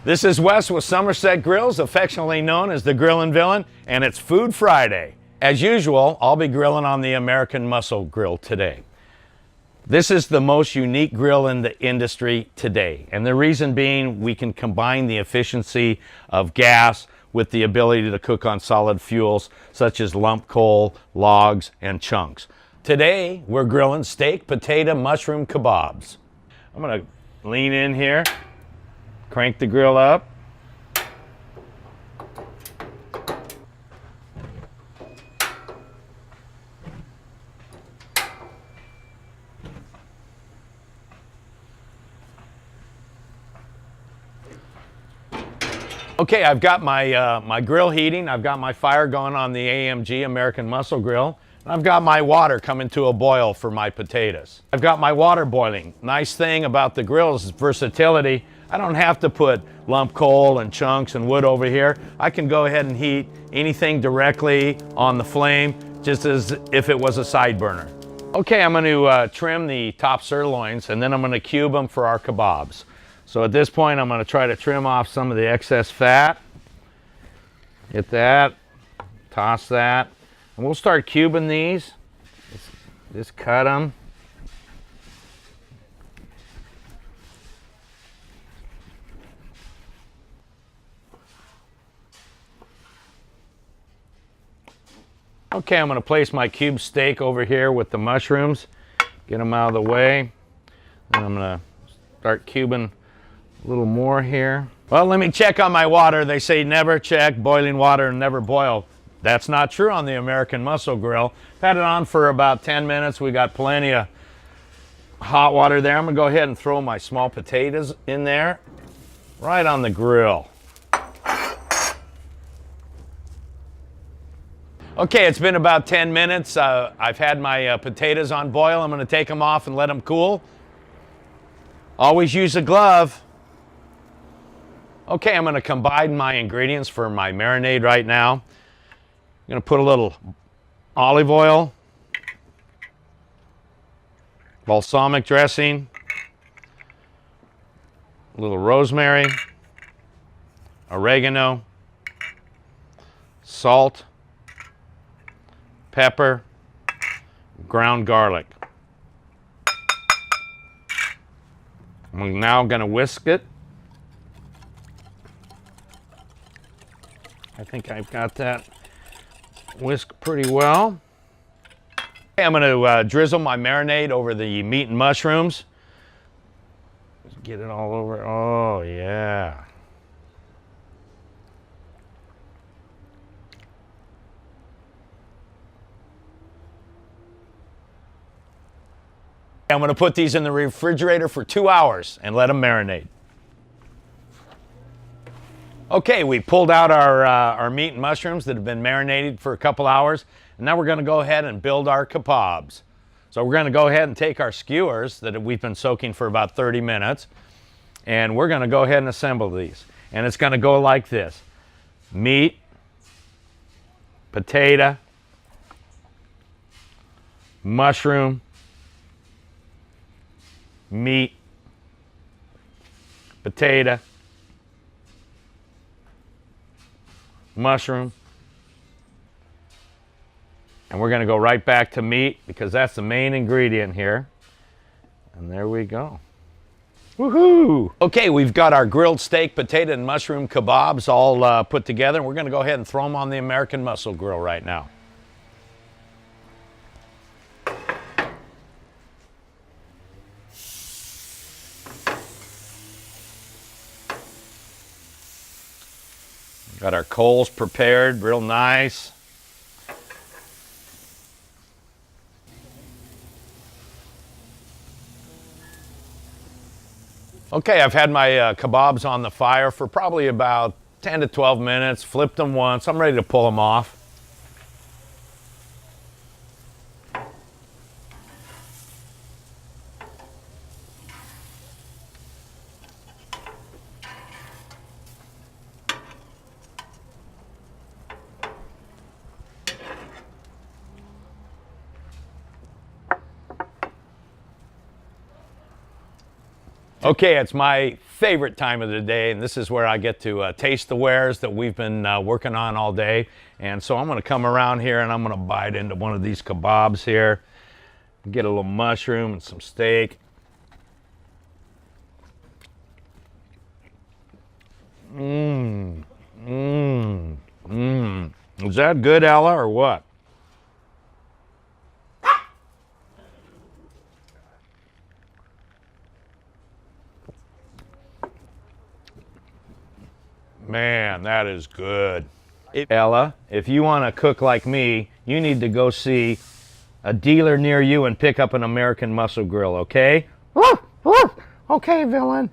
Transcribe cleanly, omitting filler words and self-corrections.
This is Wes with Summerset Grills, affectionately known as the Grillin Villian, and it's Food Friday. As usual, I'll be grilling on the American Muscle Grill today. This is the most unique grill in the industry today, and the reason being we can combine the efficiency of gas with the ability to cook on solid fuels such as lump coal, logs, and chunks. Today, we're grilling steak, potato, mushroom kebabs. I'm gonna lean in here, crank the grill up. Okay, I've got my grill heating. I've got my fire going on the AMG American Muscle Grill. And I've got my water coming to a boil for my potatoes. I've got my water boiling. Nice thing about the grill is versatility. I don't have to put lump coal and chunks and wood over here. I can go ahead and heat anything directly on the flame, just as if it was a side burner. Okay, I'm going to trim the top sirloins, and then I'm going to cube them for our kebabs. So at this point, I'm going to try to trim off some of the excess fat. Get that, toss that, and we'll start cubing these. Just cut them. Okay, I'm going to place my cube steak over here with the mushrooms. Get them out of the way. Then I'm going to start cubing a little more here. Well, let me check on my water. They say never check boiling water and never boil. That's not true on the American Muscle Grill. Had it on for about 10 minutes. We got plenty of hot water there. I'm gonna go ahead and throw my small potatoes in there, right on the grill. Okay, it's been about 10 minutes. I've had my potatoes on boil. I'm gonna take them off and let them cool. Always use a glove. Okay, I'm going to combine my ingredients for my marinade right now. I'm going to put a little olive oil, balsamic dressing, a little rosemary, oregano, salt, pepper, ground garlic. I'm now going to whisk it. I think I've got that whisked pretty well. Okay, I'm going to drizzle my marinade over the meat and mushrooms. Just get it all over. Oh, yeah. I'm going to put these in the refrigerator for 2 hours and let them marinate. Okay, we pulled out our meat and mushrooms that have been marinated for a couple hours, and now we're going to go ahead and build our kabobs. So we're going to go ahead and take our skewers that we've been soaking for about 30 minutes, and we're going to go ahead and assemble these. And it's going to go like this: meat, potato, mushroom, meat, potato, mushroom, and we're going to go right back to meat because that's the main ingredient here. And there we go. Woohoo! Okay, we've got our grilled steak, potato, and mushroom kebabs all put together, and we're going to go ahead and throw them on the American Muscle Grill right now. Got our coals prepared, real nice. Okay, I've had my kebabs on the fire for probably about 10 to 12 minutes, flipped them once. I'm ready to pull them off. Okay, it's my favorite time of the day, and this is where I get to taste the wares that we've been working on all day. And so I'm going to come around here and I'm going to bite into one of these kebabs here. Get a little mushroom and some steak. Mmm. Mmm. Mmm. Is that good, Ella, or what? Man, that is good. Ella, if you want to cook like me, you need to go see a dealer near you and pick up an American Muscle Grill, okay? Okay, Villain.